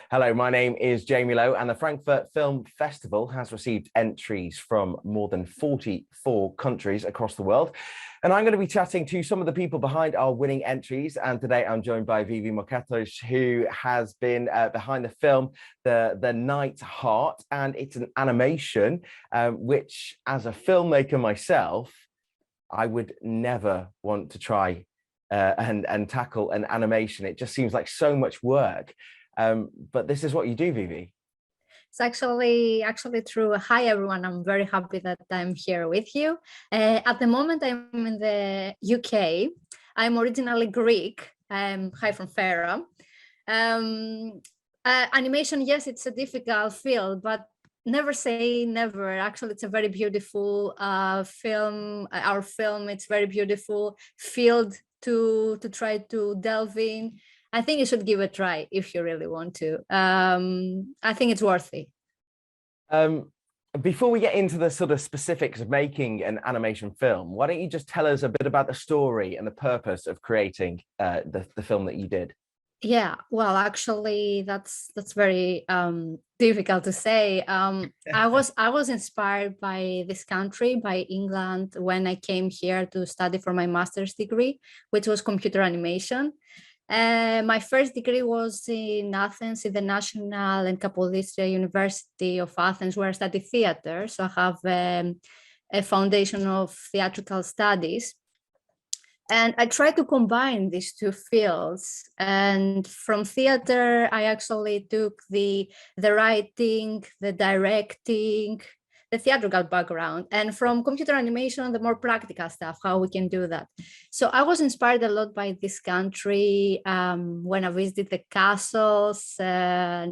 Hello, my name is Jamie Lowe, and the Frankfurt Film Festival has received entries from more than 44 countries across the world. And I'm going to be chatting to some of the people behind our winning entries. And today I'm joined by Vivi Markatos, who has been behind the film, The Night Hart. And it's an animation, which as a filmmaker myself, I would never want to try and tackle an animation. It just seems like so much work. But this is what you do, Vivi. It's actually true. Hi, everyone. I'm very happy that I'm here with you. At the moment, I'm in the UK. I'm originally Greek. Hi from Fera. Animation, yes, it's a difficult field, but never say never. Actually, it's a very beautiful film. Our film, it's very beautiful field to try to delve in. I think you should give it a try if you really want to. I think it's worthy. Before we get into the sort of specifics of making an animation film, why don't you just tell us a bit about the story and the purpose of creating the film that you did? Yeah, well, actually, that's very difficult to say. I was inspired by this country, by England, when I came here to study for my master's degree, which was computer animation. My first degree was in Athens, in the National and Kapodistria University of Athens, where I studied theater. So I have a foundation of theatrical studies. And I try to combine these two fields. And from theater, I actually took the writing, the directing, the theatrical background, and from computer animation, the more practical stuff, how we can do that. So I was inspired a lot by this country when I visited the castles, the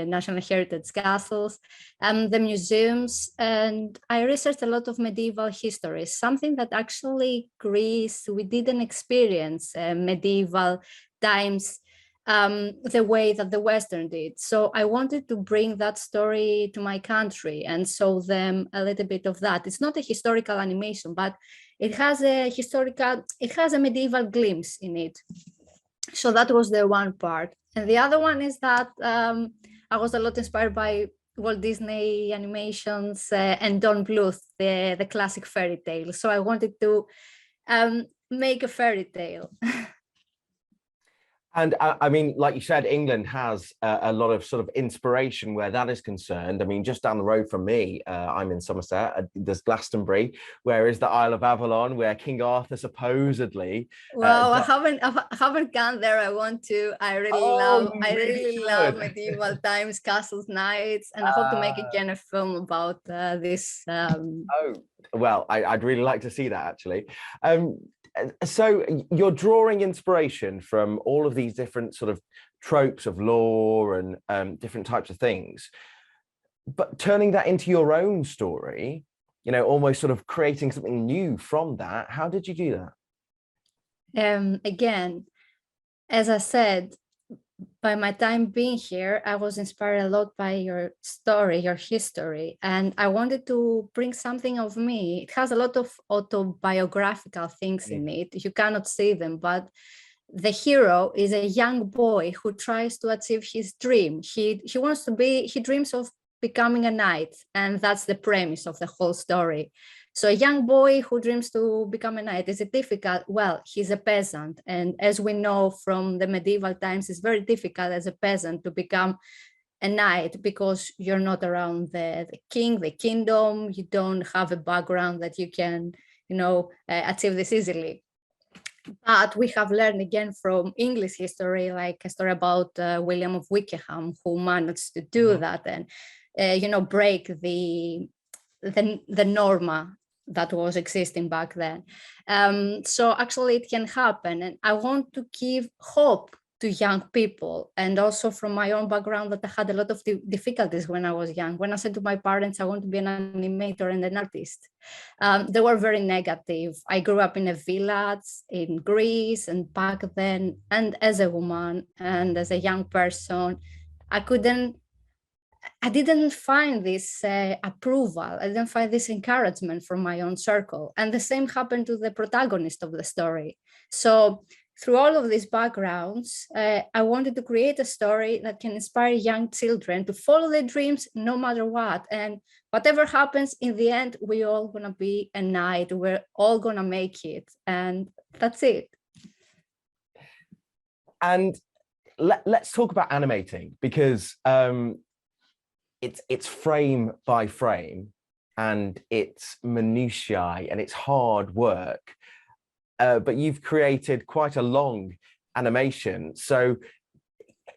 National Heritage castles, the museums, and I researched a lot of medieval history, something that actually Greece, we didn't experience medieval times the way that the Western did. So I wanted to bring that story to my country and show them a little bit of that. It's not a historical animation, but it has a medieval glimpse in it. So that was the one part. And the other one is that I was a lot inspired by Walt Disney animations and Don Bluth, the classic fairy tale. So I wanted to make a fairy tale. And I mean, like you said, England has a lot of sort of inspiration where that is concerned. I mean, just down the road from me, I'm in Somerset, there's Glastonbury, where is the Isle of Avalon, where King Arthur supposedly... Well, I haven't gone there. I want to. I really love medieval times, castles, knights, and I hope to make again a film about this. Oh, well, I'd really like to see that, actually. So you're drawing inspiration from all of these different sort of tropes of law and different types of things, but turning that into your own story, you know, almost sort of creating something new from that. How did you do that? Again, as I said, by my time being here, I was inspired a lot by your story, your history, and I wanted to bring something of me. It has a lot of autobiographical things in it. You cannot see them, but the hero is a young boy who tries to achieve his dream. He dreams of becoming a knight, and that's the premise of the whole story. So a young boy who dreams to become a knight, is it difficult? Well, he's a peasant. And as we know from the medieval times, it's very difficult as a peasant to become a knight because you're not around the king, the kingdom, you don't have a background that you can, achieve this easily. But we have learned again from English history, like a story about William of Wykeham, who managed to do that and, break the norma that was existing back then. So actually it can happen. And I want to give hope to young people. And also from my own background, that I had a lot of difficulties when I was young. When I said to my parents, I want to be an animator and an artist, they were very negative. I grew up in a village in Greece, and back then, and as a woman and as a young person, I didn't find this approval. I didn't find this encouragement from my own circle. And the same happened to the protagonist of the story. So through all of these backgrounds, I wanted to create a story that can inspire young children to follow their dreams no matter what. And whatever happens in the end, we're all going to be a knight. We're all going to make it. And that's it. And let's talk about animating, because it's frame by frame and it's minutiae and it's hard work. But you've created quite a long animation. So,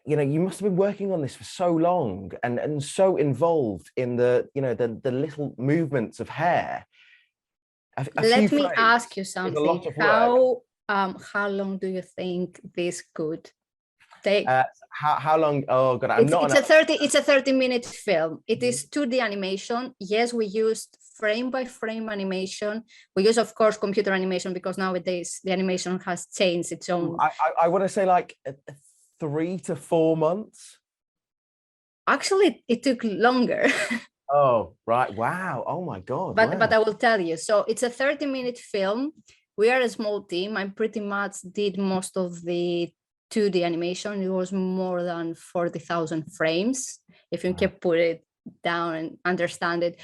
you must have been working on this for so long and so involved in the little movements of hair. Let me ask you something. How long do you think this could take? How long? Oh God, it's a 30-minute film. It is 2D animation. Yes, we used frame by frame animation. We use, of course, computer animation, because nowadays the animation has changed its own. I want to say like 3 to 4 months. Actually, it took longer. Oh, right. Wow. Oh my God. But I will tell you. So it's a 30-minute film. We are a small team. I pretty much did most of the 2D animation. It was more than 40,000 frames, if you can put it down and understand it.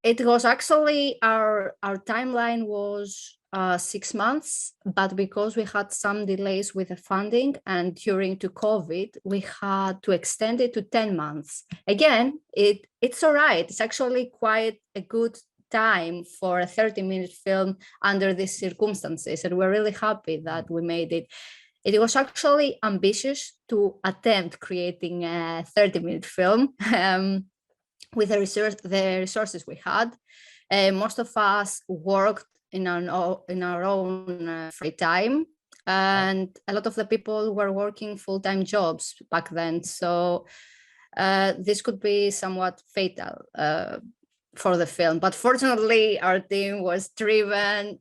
It was actually, our timeline was 6 months, but because we had some delays with the funding and during to COVID, we had to extend it to 10 months. Again, it's all right. It's actually quite a good time for a 30-minute film under these circumstances, and we're really happy that we made it. It was actually ambitious to attempt creating a 30-minute film with the resources we had. Most of us worked in our own free time, and a lot of the people were working full-time jobs back then. So this could be somewhat fatal for the film, but fortunately our team was driven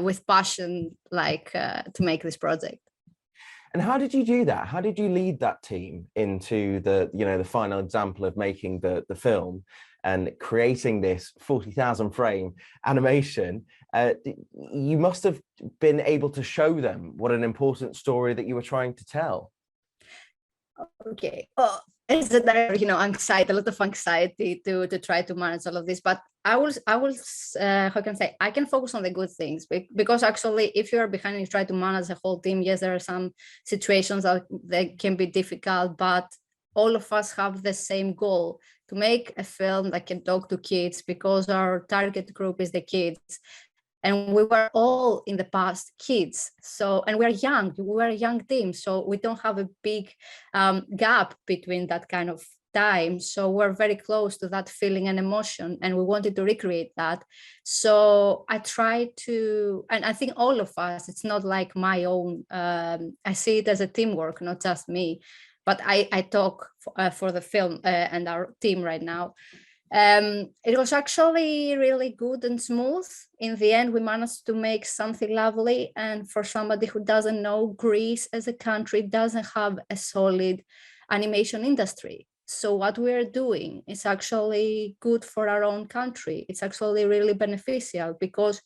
with passion, to make this project. And how did you do that? How did you lead that team into the final example of making the film and creating this 40,000 frame animation? You must have been able to show them what an important story that you were trying to tell. Okay. It's a anxiety, a lot of anxiety to try to manage all of this. But I will how can I say, I can focus on the good things, because actually, if you are behind and you try to manage the whole team, yes, there are some situations that can be difficult, but all of us have the same goal: to make a film that can talk to kids, because our target group is the kids. And we were all in the past kids. So, and we're a young team. So we don't have a big gap between that kind of time. So we're very close to that feeling and emotion, and we wanted to recreate that. So I tried to, and I think all of us, it's not like my own, I see it as a teamwork, not just me, but I talk for the film and our team right now. It was actually really good and smooth. In the end, we managed to make something lovely. And for somebody who doesn't know, Greece as a country doesn't have a solid animation industry. So what we're doing is actually good for our own country. It's actually really beneficial, because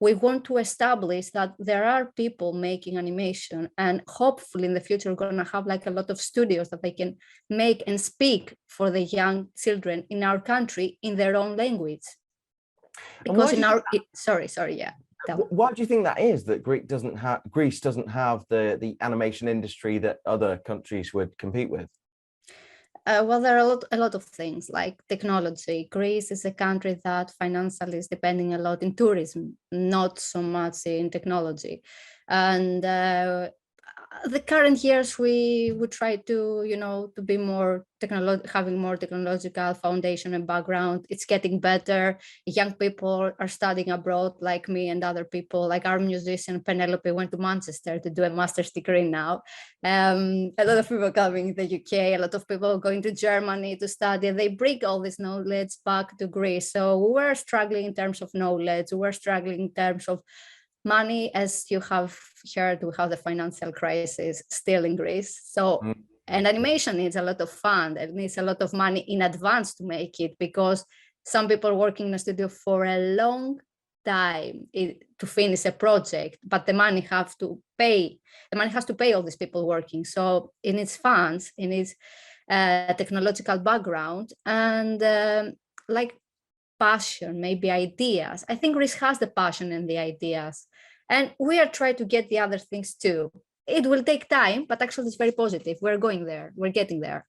we want to establish that there are people making animation, and hopefully in the future we're going to have a lot of studios that they can make and speak for the young children in our country in their own language. Because why do you think that is, that Greece doesn't have the animation industry that other countries would compete with? Well, there are a lot of things, like technology. Greece is a country that financially is depending a lot in tourism, not so much in technology. And the current years, we would try to, to be more having more technological foundation and background. It's getting better. Young people are studying abroad, like me and other people, like our musician Penelope went to Manchester to do a master's degree now. A lot of people coming to the UK, a lot of people going to Germany to study. They bring all this knowledge back to Greece. So we were struggling in terms of knowledge. We were struggling in terms of money. As you have heard, we have the financial crisis still in Greece. So, and animation needs a lot of fund. It needs a lot of money in advance to make it, because some people working in the studio for a long time to finish a project, but the money has to pay all these people working. So it needs funds, it needs technological background, and like passion, maybe ideas. I think Greece has the passion and the ideas, and we are trying to get the other things too. It will take time, but actually it's very positive. We're going there, we're getting there.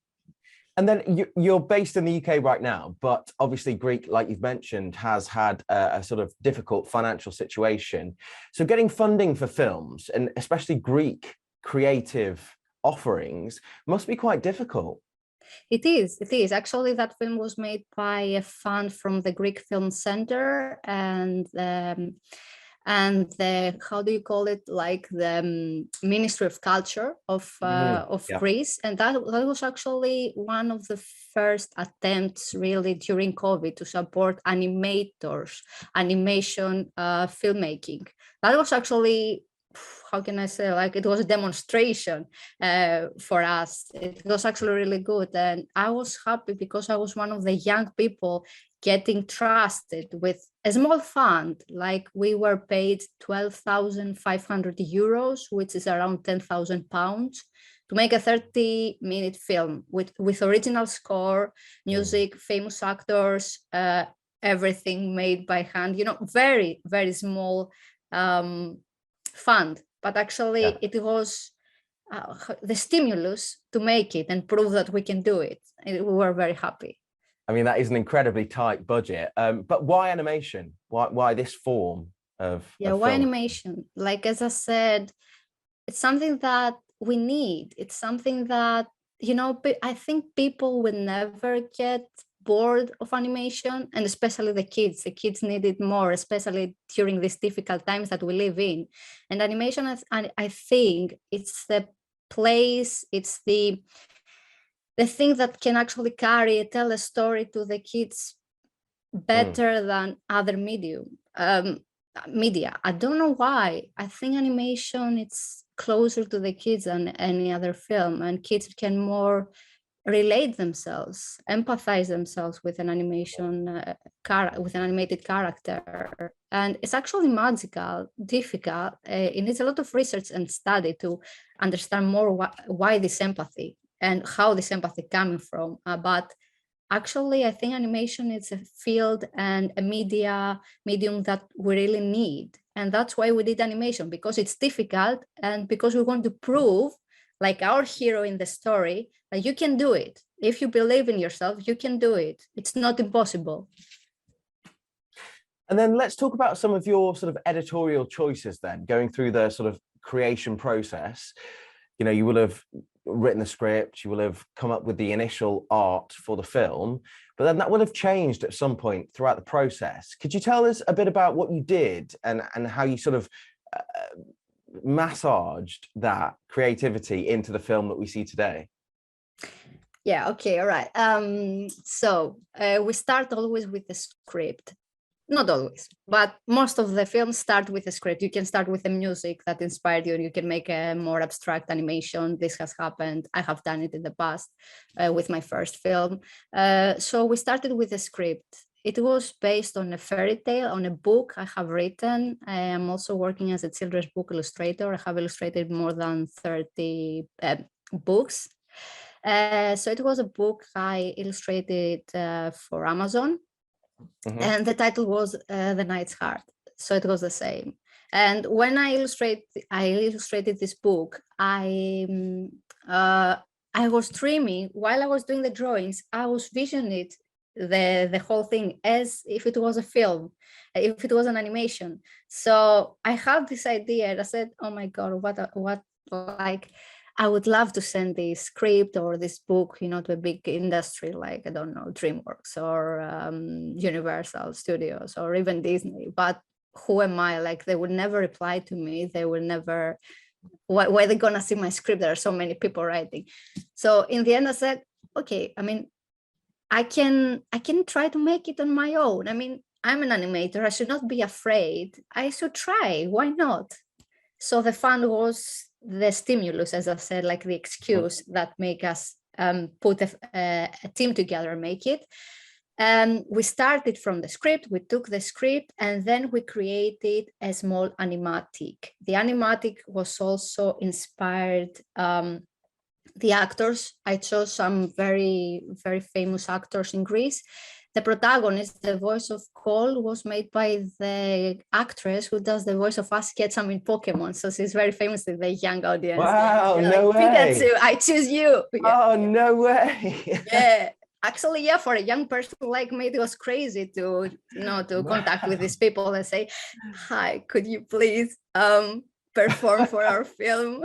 And then you're based in the UK right now, but obviously Greek, like you've mentioned, has had a sort of difficult financial situation. So getting funding for films, and especially Greek creative offerings, must be quite difficult. It is. Actually, that film was made by a fund from the Greek Film Center and the, how do you call it, like the Ministry of Culture of Greece. And that was actually one of the first attempts really during COVID to support animators, animation filmmaking. That was actually, how can I say, like, it was a demonstration for us. It was actually really good. And I was happy because I was one of the young people getting trusted with a small fund. Like, we were paid 12,500 euros, which is around 10,000 pounds, to make a 30-minute film with original score, music, famous actors, everything made by hand, you know, very, very small fund. But actually it was the stimulus to make it and prove that we can do it. We were very happy. I mean, that is an incredibly tight budget. But why animation? Why this form of why film? animation? Like, as I said, it's something that we need. It's something that, you know, I think people will never get bored of animation, and especially the kids. The kids need it more, especially during these difficult times that we live in. And animation, I think it's the place, it's the thing that can actually tell a story to the kids better than other media. I don't know why. I think animation, it's closer to the kids than any other film, and kids can more relate themselves, empathize themselves with an animation with an animated character. And it's actually magical, difficult. It needs a lot of research and study to understand more why this empathy and how this empathy coming from. But actually, I think animation is a field and a medium that we really need. And that's why we did animation, because it's difficult and because we want to prove, like our hero in the story, that you can do it. If you believe in yourself, you can do it. It's not impossible. And then let's talk about some of your sort of editorial choices then, going through the sort of creation process. You know, you will have written the script, you will have come up with the initial art for the film, but then that will have changed at some point throughout the process. Could you tell us a bit about what you did and how you sort of massaged that creativity into the film that we see today? Yeah, okay, all right. So we start always with the script. Not always, but most of the films start with a script. You can start with the music that inspired you, and you can make a more abstract animation. This has happened. I have done it in the past with my first film. So we started with a script. It was based on a fairy tale, on a book I have written. I am also working as a children's book illustrator. I have illustrated more than 30 books. So it was a book I illustrated for Amazon. And the title was The Knight's Heart. So it was the same. And when I illustrated this book, I was dreaming while I was doing the drawings. I was visioning the whole thing as if it was a film, if it was an animation. So I had this idea, and I said, "Oh my God, what like." I would love to send this script or this book, you know, to a big industry like, I don't know, DreamWorks or Universal Studios or even Disney. But who am I? Like, they would never reply to me. They will never, why are they gonna see my script? There are so many people writing. So in the end, I said, okay, I mean, I can try to make it on my own. I mean, I'm an animator. I should not be afraid. I should try. Why not? So the fun was the stimulus, as I said, like the excuse that make us put a team together and make it. We started from the script, we took the script, and then we created a small animatic. The animatic was also inspired the actors. I chose some very, very famous actors in Greece. The protagonist, the voice of Cole, was made by the actress who does the voice of Ash Ketchum in Pokemon. So she's very famous with the young audience. Wow, no like, way. Pikachu, I choose you. Oh, no way. Yeah. Actually, yeah, for a young person like me, it was crazy to, to contact with these people and say, hi, could you please perform for our film?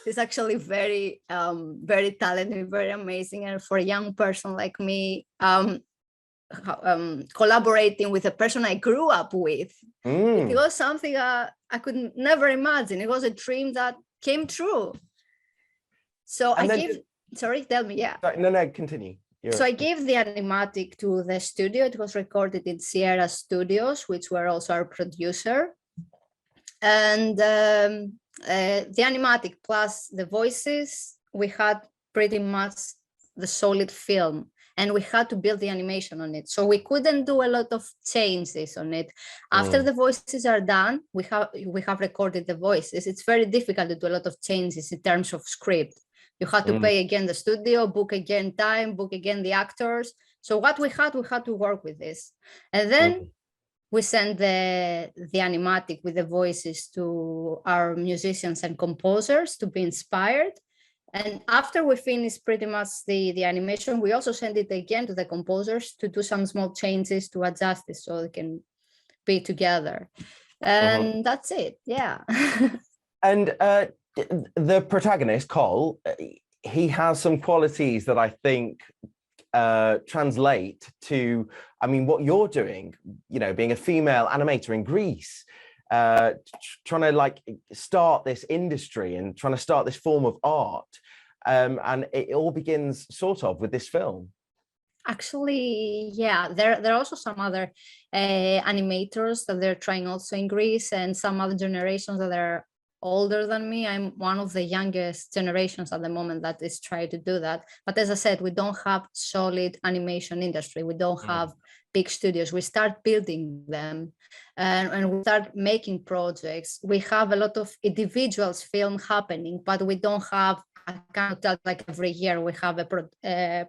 It's actually very, very talented, very amazing. And for a young person like me, collaborating with a person I grew up with, it was something I could never imagine. It was a dream that came true. So sorry, tell me, yeah. No, continue. So I gave the animatic to the studio. It was recorded in Sierra Studios, which were also our producer. And the animatic plus the voices, we had pretty much the solid film, and we had to build the animation on it. So we couldn't do a lot of changes on it. After the voices are done, we have recorded the voices. It's very difficult to do a lot of changes in terms of script. You had to pay again the studio, book again time, book again the actors. So what we had to work with this. And then we sent the animatic with the voices to our musicians and composers to be inspired. And after we finished pretty much the animation, we also sent it again to the composers to do some small changes to adjust it so they can be together. And that's it, yeah. And the protagonist, Cole, he has some qualities that I think translate to, I mean, what you're doing, being a female animator in Greece, trying to like start this industry and trying to start this form of art. And it all begins sort of with this film. Actually, yeah, there are also some other animators that they're trying also in Greece, and some other generations that are older than me. I'm one of the youngest generations at the moment that is trying to do that. But as I said, we don't have solid animation industry. We don't have big studios. We start building them and we start making projects. We have a lot of individuals film happening, but we don't have, I can't tell like every year we have a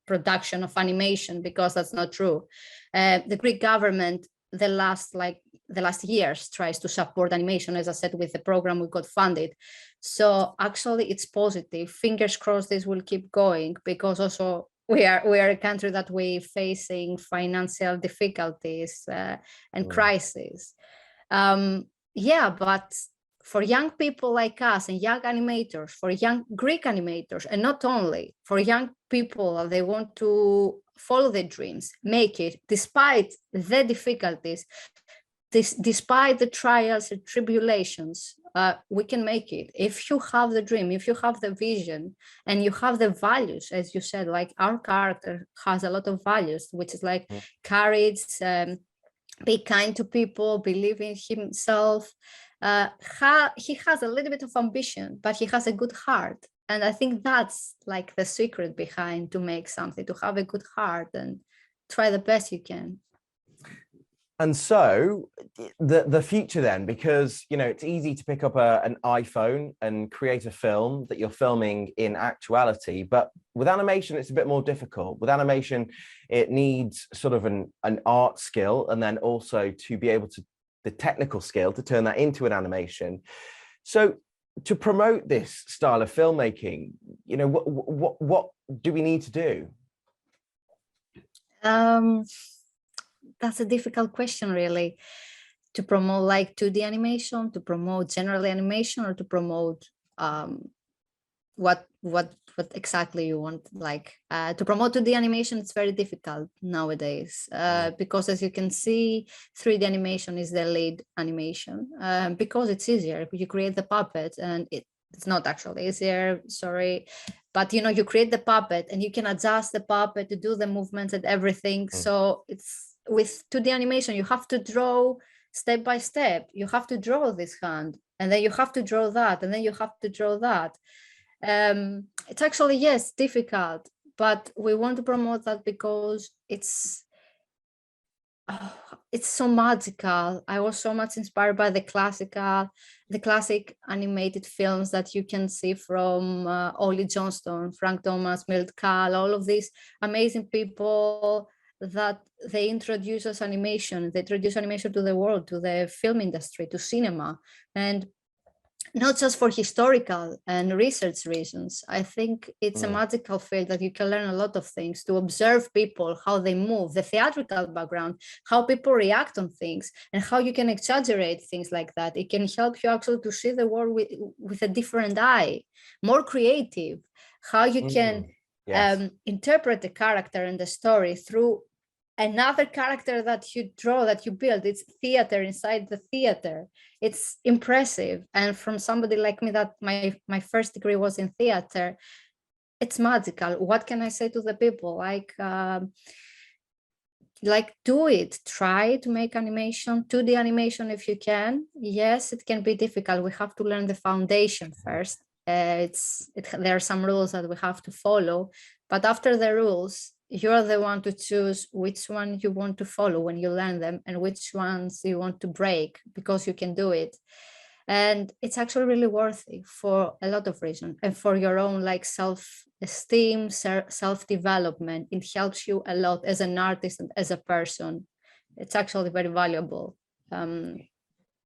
production of animation, because that's not true. The Greek government, the last years tries to support animation. As I said, with the program we got funded. So actually it's positive. Fingers crossed this will keep going, because also we are a country that we're facing financial difficulties and crises. Yeah, but for young people like us and young animators, for young Greek animators, and not only for young people, they want to follow their dreams, make it despite the difficulties, despite the trials and tribulations. We can make it if you have the dream, if you have the vision, and you have the values. As you said, like our character has a lot of values, which is like courage, be kind to people, believe in himself. He has a little bit of ambition, but he has a good heart. And I think that's like the secret behind to make something, to have a good heart and try the best you can. And so the future then, because, it's easy to pick up an iPhone and create a film that you're filming in actuality, but with animation, it's a bit more difficult. With animation, it needs sort of an art skill, and then also to be able to, the technical skill to turn that into an animation. So to promote this style of filmmaking, what do we need to do? That's a difficult question, really. To promote like 2D animation, to promote general animation, or to promote what exactly you want. Like to promote 2D animation, it's very difficult nowadays because, as you can see, 3D animation is the lead animation because it's easier. You create the puppet, and it's not actually easier, sorry, but you create the puppet and you can adjust the puppet to do the movements and everything. So it's, with 2D animation, you have to draw step by step. You have to draw this hand, and then you have to draw that, and then you have to draw that. It's actually, yes, difficult, but we want to promote that because it's so magical. I was so much inspired by the classic animated films that you can see from Ollie Johnston, Frank Thomas, Milt Kahl, all of these amazing people that they introduce as animation. They introduce animation to the world, to the film industry, to cinema, and not just for historical and research reasons. I think it's a magical field that you can learn a lot of things, to observe people, how they move, the theatrical background, how people react on things, and how you can exaggerate things like that. It can help you actually to see the world with a different eye, more creative, how you can interpret the character and the story through another character that you draw, that you build. It's theater inside the theater. It's impressive. And from somebody like me, that my first degree was in theater, it's magical. What can I say to the people? Like do it. Try to make animation, 2D animation if you can. Yes, it can be difficult. We have to learn the foundation first. There are some rules that we have to follow, but after the rules, you're the one to choose which one you want to follow when you learn them, and which ones you want to break, because you can do it. And it's actually really worthy for a lot of reasons, and for your own like self-esteem, self-development. It helps you a lot as an artist and as a person. It's actually very valuable.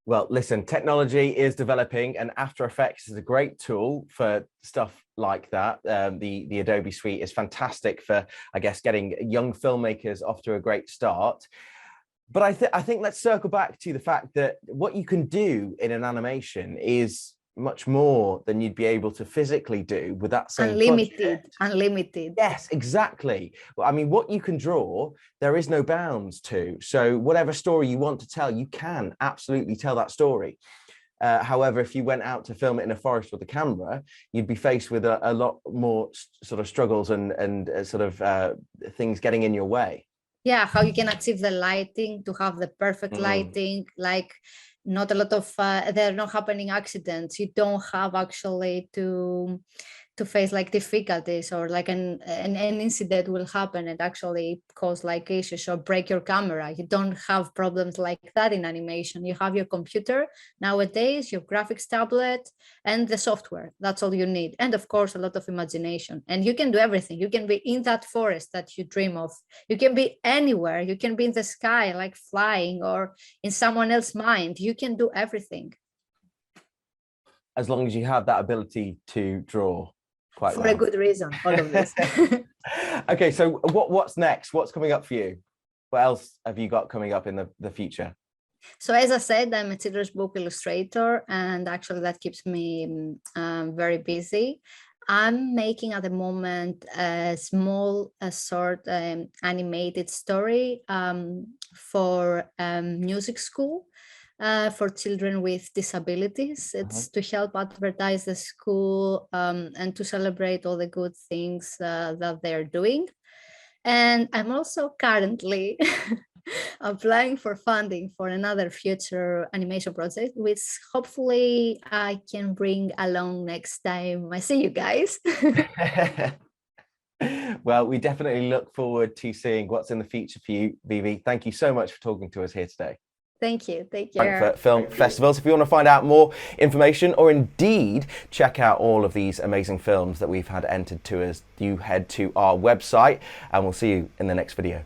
Well, listen, technology is developing, and After Effects is a great tool for stuff like that. The Adobe Suite is fantastic for, I guess, getting young filmmakers off to a great start. But I think let's circle back to the fact that what you can do in an animation is much more than you'd be able to physically do with that same unlimited. Yes, exactly. Well, I mean, what you can draw, there is no bounds to. So whatever story you want to tell, you can absolutely tell that story. However, if you went out to film it in a forest with a camera, you'd be faced with a lot more sort of struggles and sort of things getting in your way. Yeah, how you can achieve the lighting, to have the perfect lighting, like not a lot of there are not happening accidents. You don't have actually to face like difficulties, or like an incident will happen and actually cause like issues or break your camera. You don't have problems like that in animation. You have your computer nowadays, your graphics tablet, and the software. That's all you need, and of course a lot of imagination, and you can do everything. You can be in that forest that you dream of. You can be anywhere. You can be in the sky, like flying, or in someone else's mind. You can do everything, as long as you have that ability to draw quite for a good reason, all of this. Okay, so what's next? What's coming up for you? What else have you got coming up in the future? So as I said, I'm a children's book illustrator, and actually that keeps me very busy. I'm making at the moment a small short animated story for music school. For children with disabilities. It's to help advertise the school and to celebrate all the good things that they're doing. And I'm also currently applying for funding for another future animation project, which hopefully I can bring along next time I see you guys. Well, we definitely look forward to seeing what's in the future for you, Vivi. Thank you so much for talking to us here today. Thank you. Take care. Frankfurt Film Festivals. If you want to find out more information, or indeed check out all of these amazing films that we've had entered to us, you head to our website, and we'll see you in the next video.